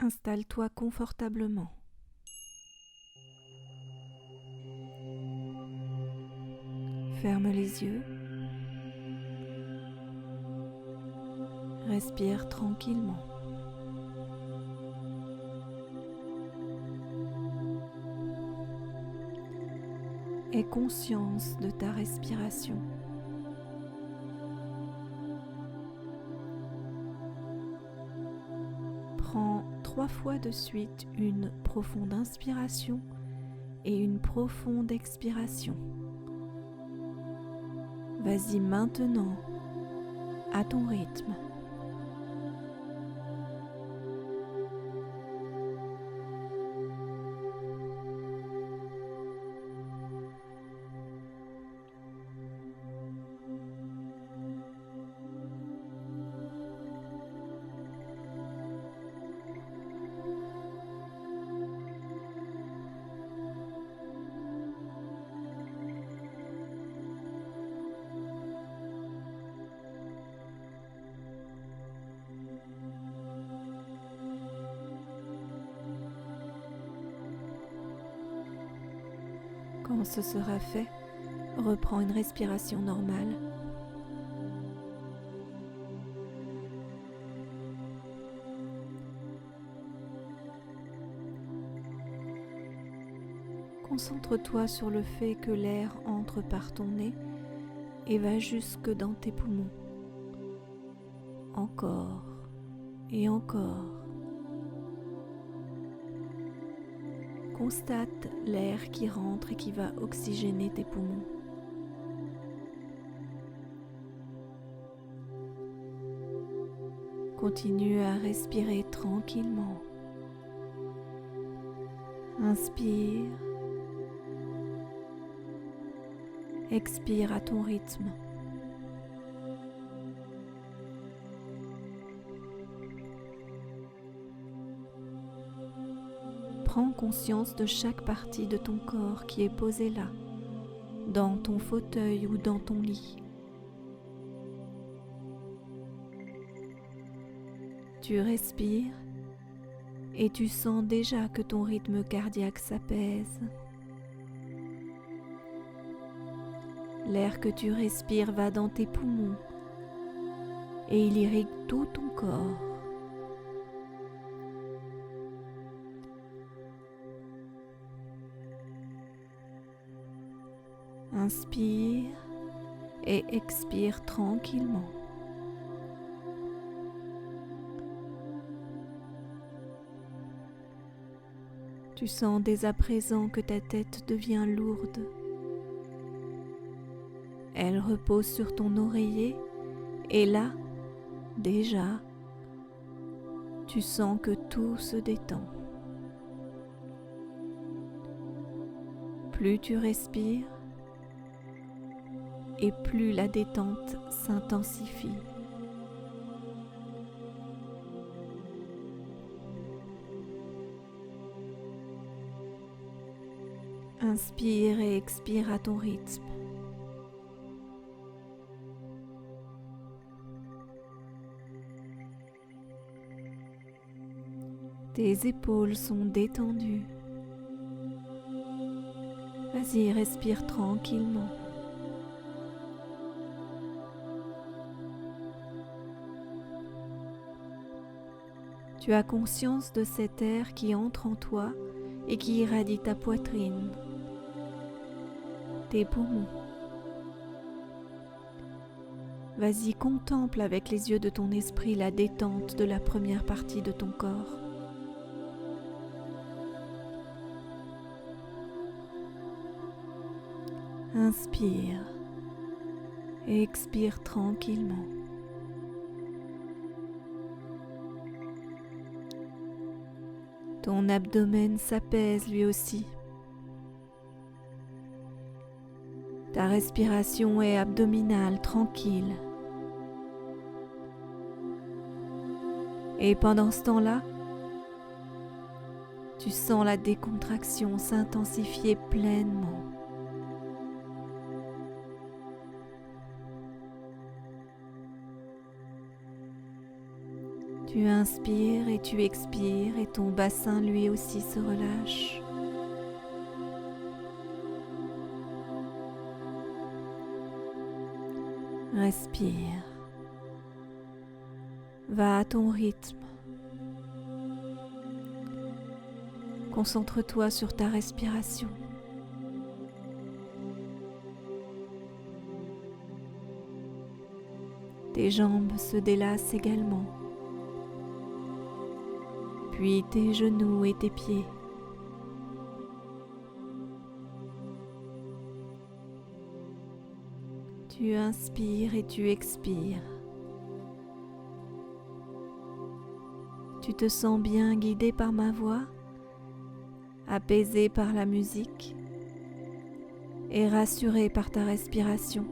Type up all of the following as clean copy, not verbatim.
Installe-toi confortablement. Ferme les yeux. Respire tranquillement. Aie conscience de ta respiration. Prends 3 fois de suite une profonde inspiration et une profonde expiration. Vas-y maintenant, à ton rythme. Quand ce sera fait, reprends une respiration normale. Concentre-toi sur le fait que l'air entre par ton nez et va jusque dans tes poumons. Encore et encore. Constate l'air qui rentre et qui va oxygéner tes poumons. Continue à respirer tranquillement. Inspire. Expire à ton rythme. Prends conscience de chaque partie de ton corps qui est posée là, dans ton fauteuil ou dans ton lit. Tu respires et tu sens déjà que ton rythme cardiaque s'apaise. L'air que tu respires va dans tes poumons et il irrigue tout ton corps. Inspire et expire tranquillement. Tu sens dès à présent que ta tête devient lourde. Elle repose sur ton oreiller et là, déjà, tu sens que tout se détend. Plus tu respires, et plus la détente s'intensifie. Inspire et expire à ton rythme. Tes épaules sont détendues. Vas-y, respire tranquillement. Tu as conscience de cet air qui entre en toi et qui irradie ta poitrine, tes poumons. Vas-y, contemple avec les yeux de ton esprit la détente de la première partie de ton corps. Inspire et expire tranquillement. Ton abdomen s'apaise lui aussi. Ta respiration est abdominale, tranquille. Et pendant ce temps-là, tu sens la décontraction s'intensifier pleinement. Tu inspires et tu expires et ton bassin lui aussi se relâche. Respire. Va à ton rythme. Concentre-toi sur ta respiration. Tes jambes se délassent également, puis tes genoux et tes pieds. Tu inspires et tu expires. Tu te sens bien guidé par ma voix, apaisé par la musique et rassuré par ta respiration.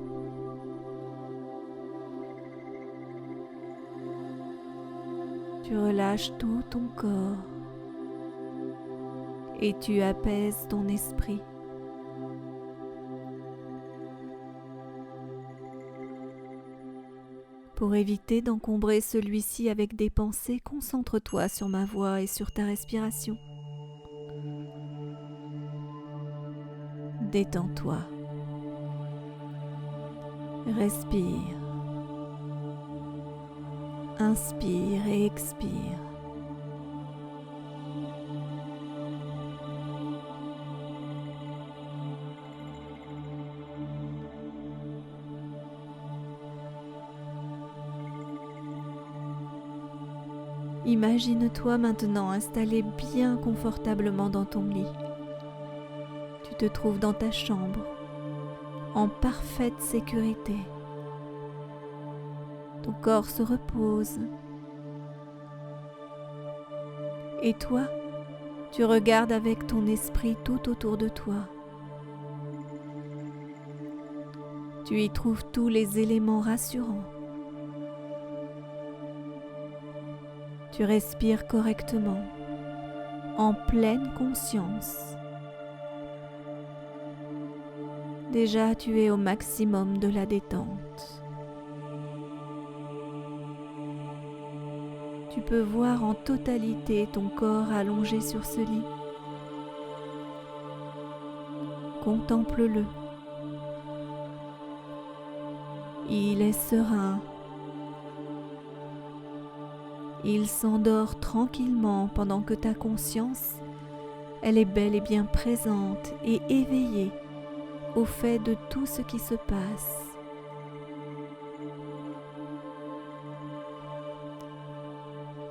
Tu relâches tout ton corps et tu apaises ton esprit. Pour éviter d'encombrer celui-ci avec des pensées, concentre-toi sur ma voix et sur ta respiration. Détends-toi. Respire. Inspire et expire. Imagine-toi maintenant installé bien confortablement dans ton lit. Tu te trouves dans ta chambre, en parfaite sécurité. Ton corps se repose. Et toi, tu regardes avec ton esprit tout autour de toi. Tu y trouves tous les éléments rassurants. Tu respires correctement, en pleine conscience. Déjà, tu es au maximum de la détente. Tu peux voir en totalité ton corps allongé sur ce lit. Contemple-le. Il est serein. Il s'endort tranquillement pendant que ta conscience, elle est bel et bien présente et éveillée au fait de tout ce qui se passe.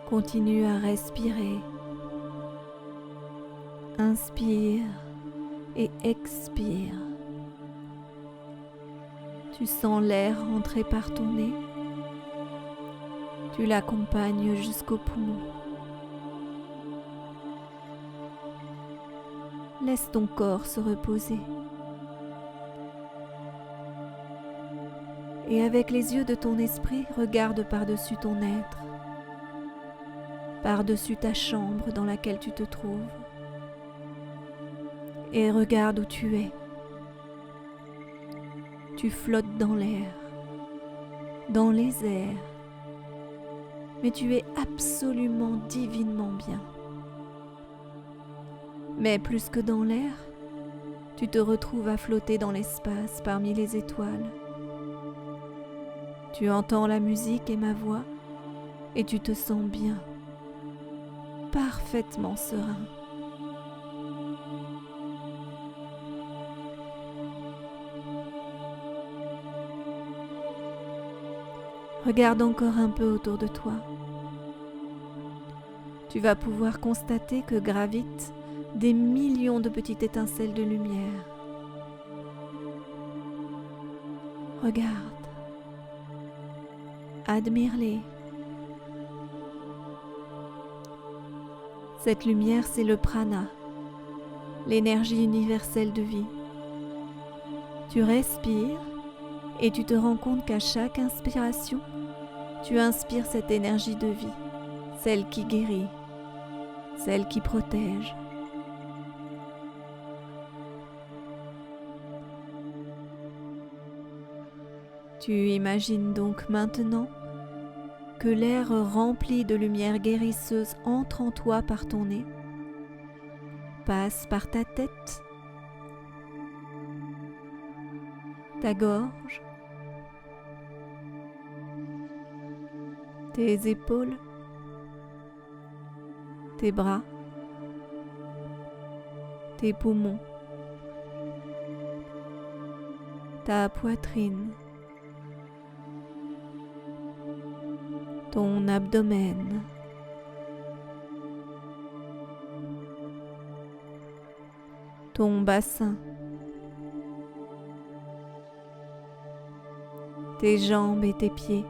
Continue à respirer. Inspire et expire. Tu sens l'air entrer par ton nez. Tu l'accompagnes jusqu'aux poumons. Laisse ton corps se reposer. Et avec les yeux de ton esprit, regarde par-dessus ton être, par-dessus ta chambre dans laquelle tu te trouves. Et regarde où tu es. Tu flottes dans l'air, dans les airs, mais tu es absolument divinement bien. Mais plus que dans l'air, tu te retrouves à flotter dans l'espace parmi les étoiles. Tu entends la musique et ma voix et tu te sens bien, parfaitement serein. Regarde encore un peu autour de toi. Tu vas pouvoir constater que gravitent des millions de petites étincelles de lumière. Regarde. Admire-les. Cette lumière, c'est le prana, l'énergie universelle de vie. Tu respires et tu te rends compte qu'à chaque inspiration, tu inspires cette énergie de vie, celle qui guérit, celle qui protège. Tu imagines donc maintenant que l'air rempli de lumière guérisseuse entre en toi par ton nez, passe par ta tête, ta gorge, tes épaules, tes bras, tes poumons, ta poitrine, ton abdomen, ton bassin, tes jambes et tes pieds.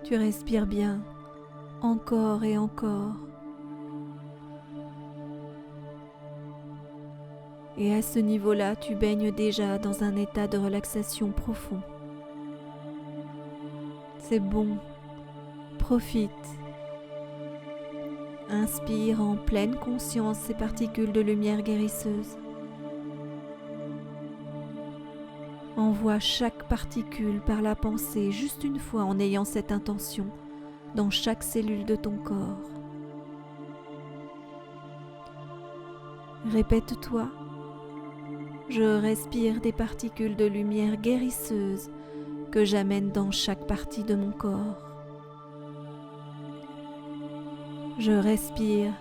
Tu respires bien, encore et encore. Et à ce niveau-là, tu baignes déjà dans un état de relaxation profond. C'est bon, profite. Inspire en pleine conscience ces particules de lumière guérisseuse. Envoie chaque particule par la pensée juste une fois en ayant cette intention dans chaque cellule de ton corps. Répète-toi, je respire des particules de lumière guérisseuse que j'amène dans chaque partie de mon corps. Je respire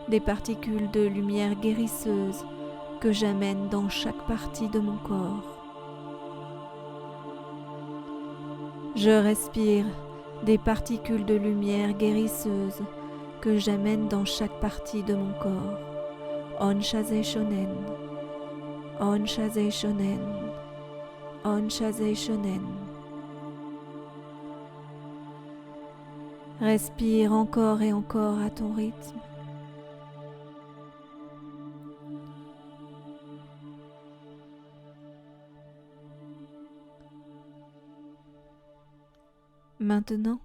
des particules de lumière guérisseuse que j'amène dans chaque partie de mon corps. Je respire des particules de lumière guérisseuse que j'amène dans chaque partie de mon corps. On-Shazé Shonen, On-Shazé Shonen, On-Shazé Shonen. Respire encore et encore à ton rythme. Maintenant,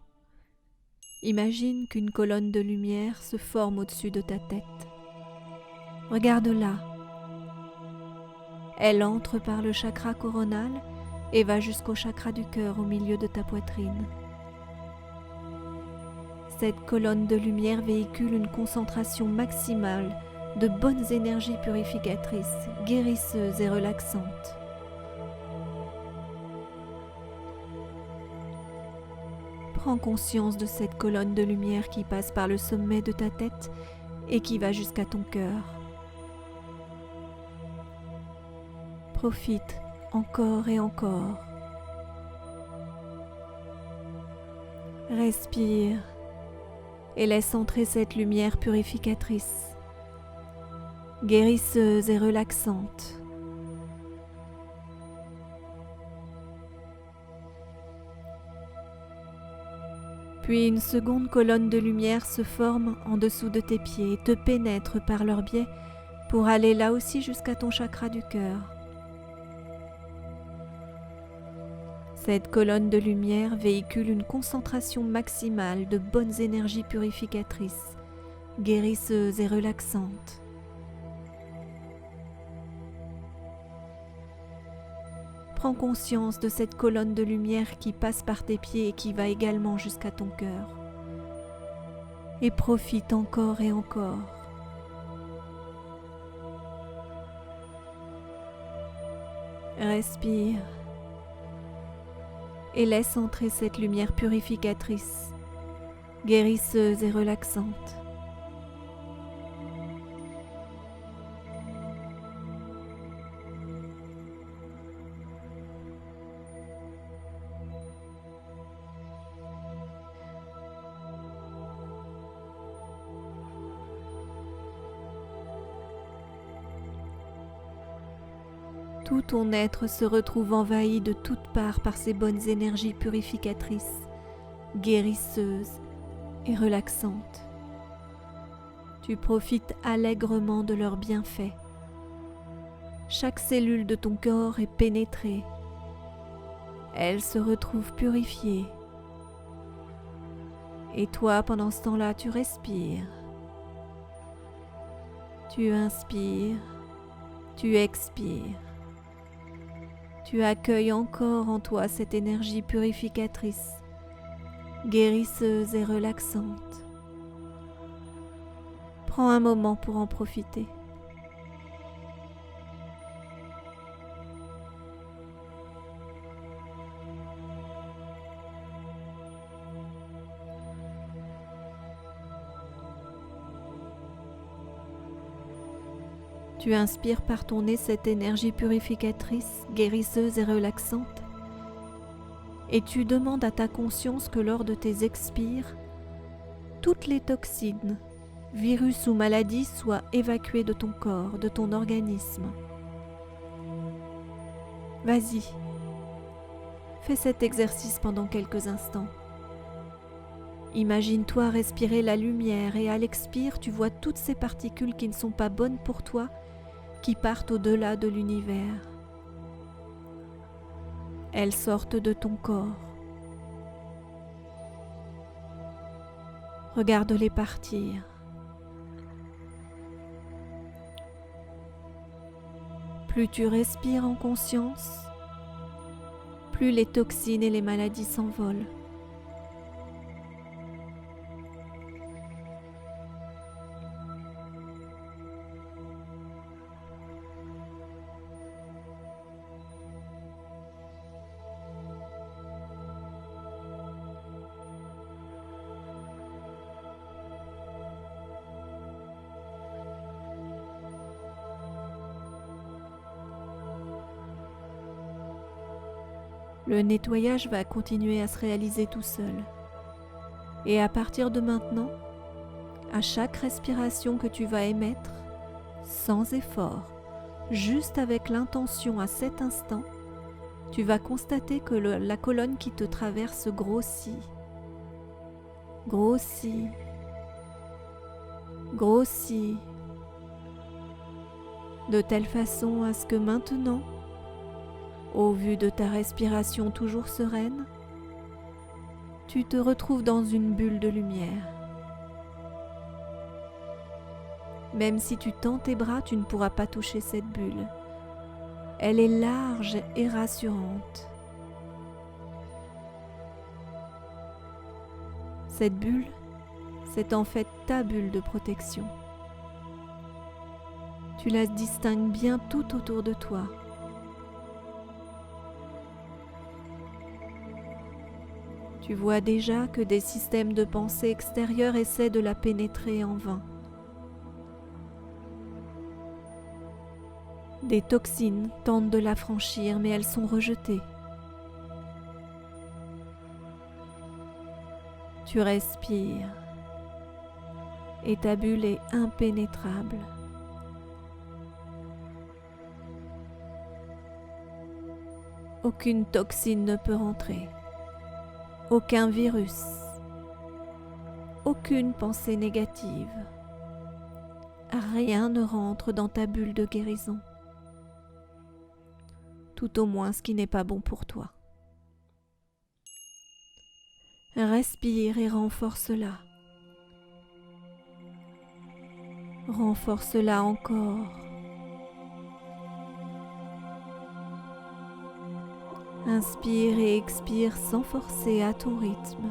imagine qu'une colonne de lumière se forme au-dessus de ta tête. Regarde-la. Elle entre par le chakra coronal et va jusqu'au chakra du cœur au milieu de ta poitrine. Cette colonne de lumière véhicule une concentration maximale de bonnes énergies purificatrices, guérisseuses et relaxantes. Prends conscience de cette colonne de lumière qui passe par le sommet de ta tête et qui va jusqu'à ton cœur. Profite encore et encore. Respire et laisse entrer cette lumière purificatrice, guérisseuse et relaxante. Puis une seconde colonne de lumière se forme en dessous de tes pieds et te pénètre par leur biais pour aller là aussi jusqu'à ton chakra du cœur. Cette colonne de lumière véhicule une concentration maximale de bonnes énergies purificatrices, guérisseuses et relaxantes. Prends conscience de cette colonne de lumière qui passe par tes pieds et qui va également jusqu'à ton cœur. Et profite encore et encore. Respire et laisse entrer cette lumière purificatrice, guérisseuse et relaxante. Tout ton être se retrouve envahi de toutes parts par ces bonnes énergies purificatrices, guérisseuses et relaxantes. Tu profites allègrement de leurs bienfaits. Chaque cellule de ton corps est pénétrée. Elle se retrouve purifiée. Et toi, pendant ce temps-là, tu respires. Tu inspires, tu expires. Tu accueilles encore en toi cette énergie purificatrice, guérisseuse et relaxante. Prends un moment pour en profiter. Tu inspires par ton nez cette énergie purificatrice, guérisseuse et relaxante. Et tu demandes à ta conscience que lors de tes expires, toutes les toxines, virus ou maladies soient évacuées de ton corps, de ton organisme. Vas-y, fais cet exercice pendant quelques instants. Imagine-toi respirer la lumière et à l'expire, tu vois toutes ces particules qui ne sont pas bonnes pour toi, qui partent au-delà de l'univers. Elles sortent de ton corps. Regarde-les partir. Plus tu respires en conscience, plus les toxines et les maladies s'envolent. Le nettoyage va continuer à se réaliser tout seul. Et à partir de maintenant, à chaque respiration que tu vas émettre, sans effort, juste avec l'intention à cet instant, tu vas constater que la colonne qui te traverse grossit, grossit, grossit, de telle façon à ce que maintenant, au vu de ta respiration toujours sereine, tu te retrouves dans une bulle de lumière. Même si tu tends tes bras, tu ne pourras pas toucher cette bulle. Elle est large et rassurante. Cette bulle, c'est en fait ta bulle de protection. Tu la distingues bien tout autour de toi. Tu vois déjà que des systèmes de pensée extérieurs essaient de la pénétrer en vain. Des toxines tentent de la franchir, mais elles sont rejetées. Tu respires et ta bulle est impénétrable. Aucune toxine ne peut rentrer. Aucun virus, aucune pensée négative, rien ne rentre dans ta bulle de guérison, tout au moins ce qui n'est pas bon pour toi. Respire et renforce-la. Renforce-la encore. Inspire et expire sans forcer à ton rythme.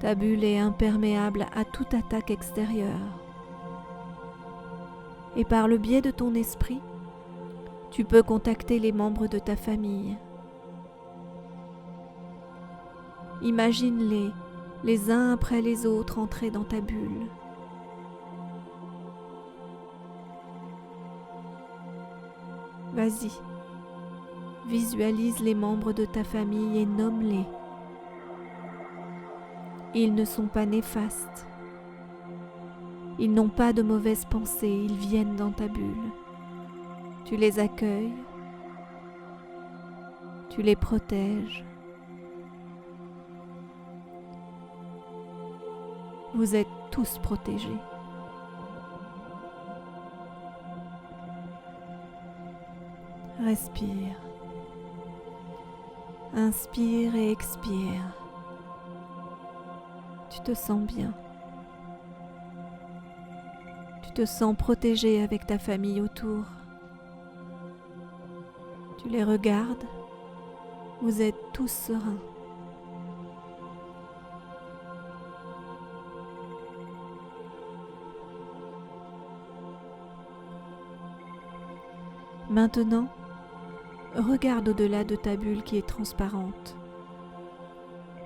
Ta bulle est imperméable à toute attaque extérieure. Et par le biais de ton esprit, tu peux contacter les membres de ta famille. Imagine-les, les uns après les autres, entrer dans ta bulle. Vas-y, visualise les membres de ta famille et nomme-les. Ils ne sont pas néfastes. Ils n'ont pas de mauvaises pensées, ils viennent dans ta bulle. Tu les accueilles, tu les protèges. Vous êtes tous protégés. Respire. Inspire et expire. Tu te sens bien. Tu te sens protégé avec ta famille autour. Tu les regardes. Vous êtes tous sereins. Maintenant, regarde au-delà de ta bulle qui est transparente.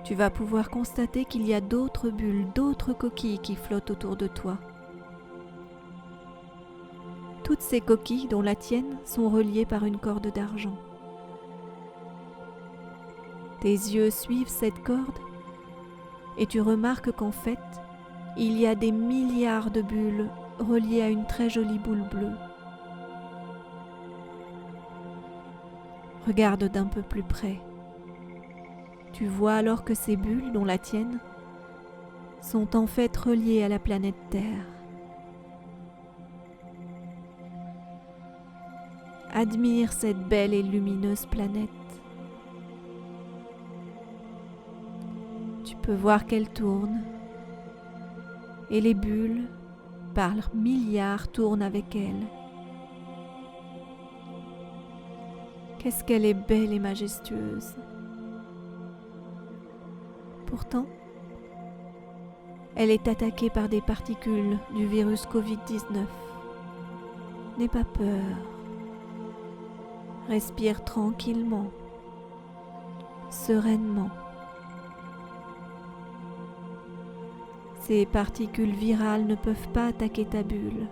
Tu vas pouvoir constater qu'il y a d'autres bulles, d'autres coquilles qui flottent autour de toi. Toutes ces coquilles, dont la tienne, sont reliées par une corde d'argent. Tes yeux suivent cette corde et tu remarques qu'en fait, il y a des milliards de bulles reliées à une très jolie boule bleue. Regarde d'un peu plus près. Tu vois alors que ces bulles, dont la tienne, sont en fait reliées à la planète Terre. Admire cette belle et lumineuse planète. Tu peux voir qu'elle tourne, et les bulles, par milliards, tournent avec elle. Qu'est-ce qu'elle est belle et majestueuse. Pourtant, elle est attaquée par des particules du virus Covid-19. N'aie pas peur. Respire tranquillement, sereinement. Ces particules virales ne peuvent pas attaquer ta bulle.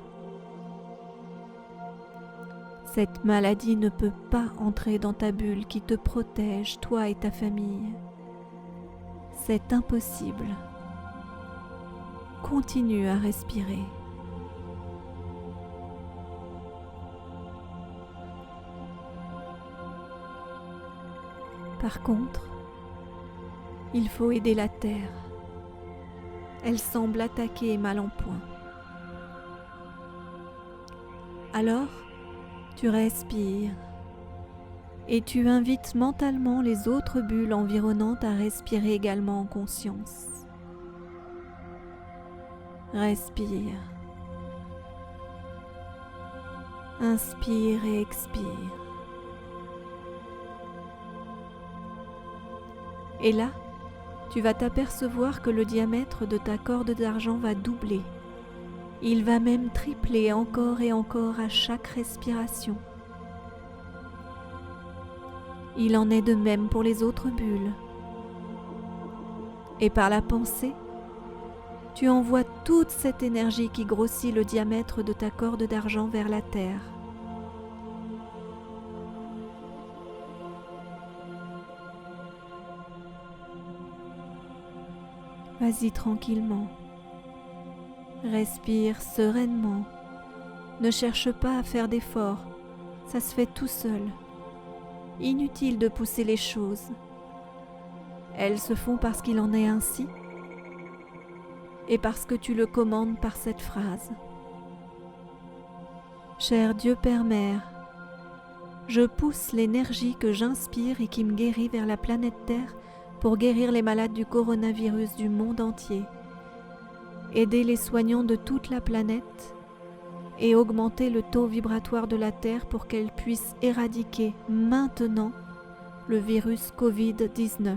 Cette maladie ne peut pas entrer dans ta bulle qui te protège, toi et ta famille. C'est impossible. Continue à respirer. Par contre, il faut aider la Terre. Elle semble attaquée et mal en point. Alors, tu respires et tu invites mentalement les autres bulles environnantes à respirer également en conscience. Respire. Inspire et expire. Et là, tu vas t'apercevoir que le diamètre de ta corde d'argent va doubler. Il va même tripler encore et encore à chaque respiration. Il en est de même pour les autres bulles. Et par la pensée, tu envoies toute cette énergie qui grossit le diamètre de ta corde d'argent vers la Terre. Vas-y tranquillement. Respire sereinement. Ne cherche pas à faire d'efforts. Ça se fait tout seul. Inutile de pousser les choses. Elles se font parce qu'il en est ainsi et parce que tu le commandes par cette phrase. Cher Dieu Père Mère, je pousse l'énergie que j'inspire et qui me guérit vers la planète Terre pour guérir les malades du coronavirus du monde entier, aider les soignants de toute la planète et augmenter le taux vibratoire de la Terre pour qu'elle puisse éradiquer maintenant le virus Covid-19.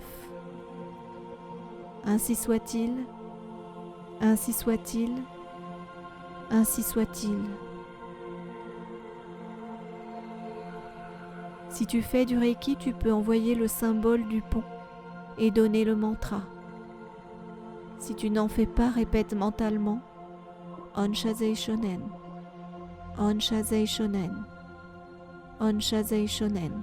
Ainsi soit-il, ainsi soit-il, ainsi soit-il. Si tu fais du Reiki, tu peux envoyer le symbole du pont et donner le mantra. Si tu n'en fais pas, répète mentalement Onshazei Shonen, Onshazei Shonen, Onshazei Shonen.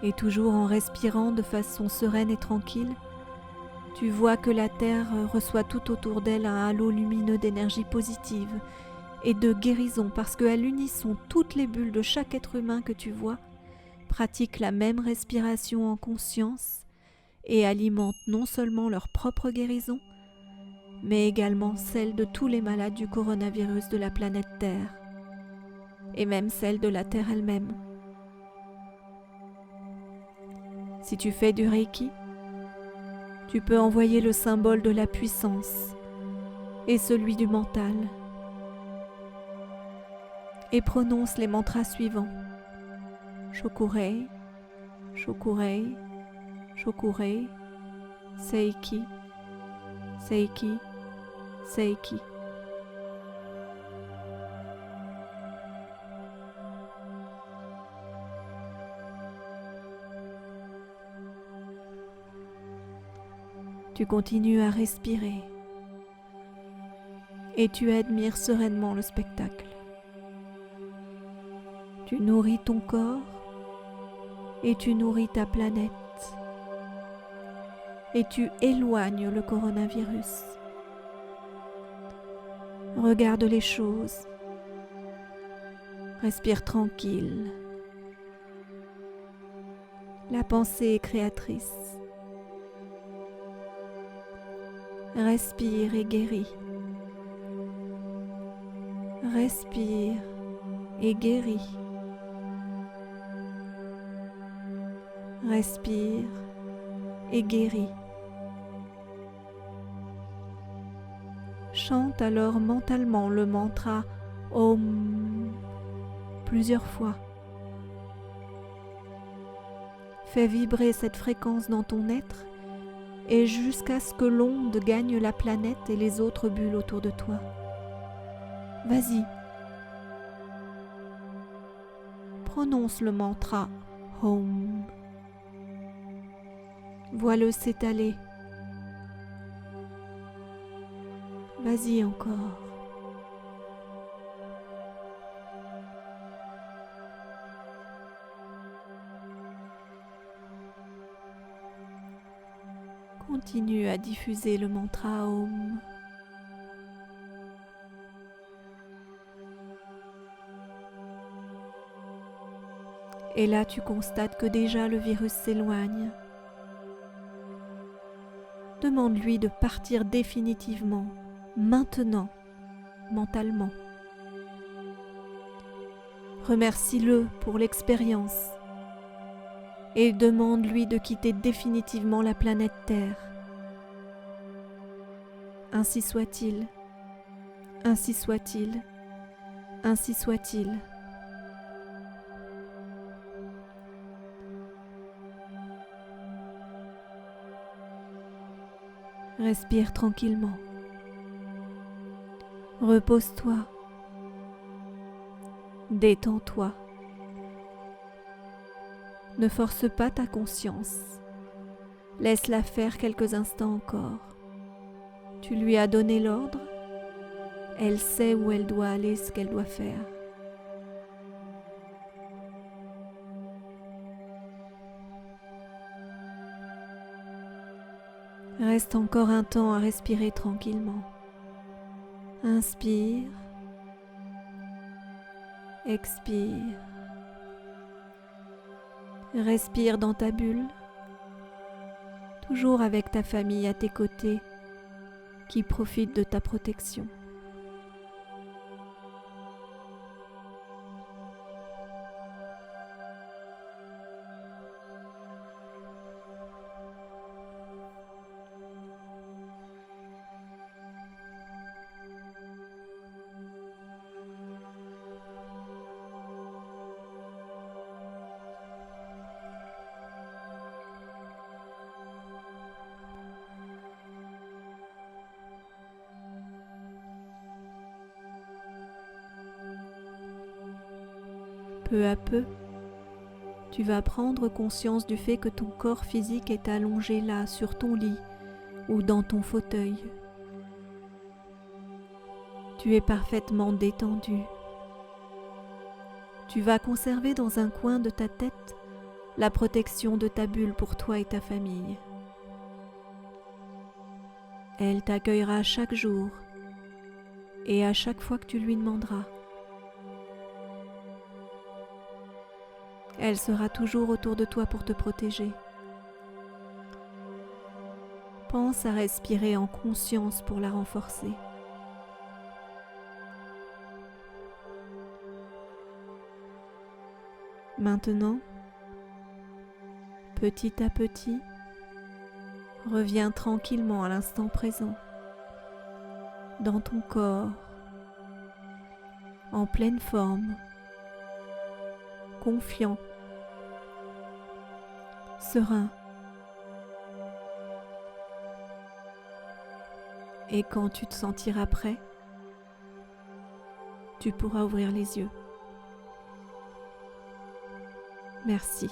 Et toujours en respirant de façon sereine et tranquille, tu vois que la Terre reçoit tout autour d'elle un halo lumineux d'énergie positive et de guérison parce qu'à l'unisson, toutes les bulles de chaque être humain que tu vois pratiquent la même respiration en conscience et alimentent non seulement leur propre guérison, mais également celle de tous les malades du coronavirus de la planète Terre, et même celle de la Terre elle-même. Si tu fais du Reiki, tu peux envoyer le symbole de la puissance et celui du mental, et prononce les mantras suivants. Shokurei, Shokurei, Shokurei, Seiki, Seiki, Seiki. Tu continues à respirer et tu admires sereinement le spectacle. Tu nourris ton corps et tu nourris ta planète et tu éloignes le coronavirus. Regarde les choses. Respire tranquille. La pensée est créatrice. Respire et guéris. Respire et guéris. Respire et guéris. Chante alors mentalement le mantra Om plusieurs fois. Fais vibrer cette fréquence dans ton être et jusqu'à ce que l'onde gagne la planète et les autres bulles autour de toi. Vas-y. Prononce le mantra Om. Vois-le s'étaler. Vas-y encore. Continue à diffuser le mantra Om. Et là, tu constates que déjà le virus s'éloigne. Demande-lui de partir définitivement, maintenant, mentalement. Remercie-le pour l'expérience et demande-lui de quitter définitivement la planète Terre. Ainsi soit-il, ainsi soit-il, ainsi soit-il. Respire tranquillement. Repose-toi. Détends-toi. Ne force pas ta conscience. Laisse-la faire quelques instants encore. Tu lui as donné l'ordre. Elle sait où elle doit aller, ce qu'elle doit faire. Reste encore un temps à respirer tranquillement. Inspire. Expire. Respire dans ta bulle, toujours avec ta famille à tes côtés qui profite de ta protection. Peu à peu, tu vas prendre conscience du fait que ton corps physique est allongé là, sur ton lit ou dans ton fauteuil. Tu es parfaitement détendu. Tu vas conserver dans un coin de ta tête la protection de ta bulle pour toi et ta famille. Elle t'accueillera chaque jour et à chaque fois que tu lui demanderas. Elle sera toujours autour de toi pour te protéger. Pense à respirer en conscience pour la renforcer. Maintenant, petit à petit, reviens tranquillement à l'instant présent, dans ton corps, en pleine forme, confiant, serein. Et quand tu te sentiras prêt, tu pourras ouvrir les yeux. Merci.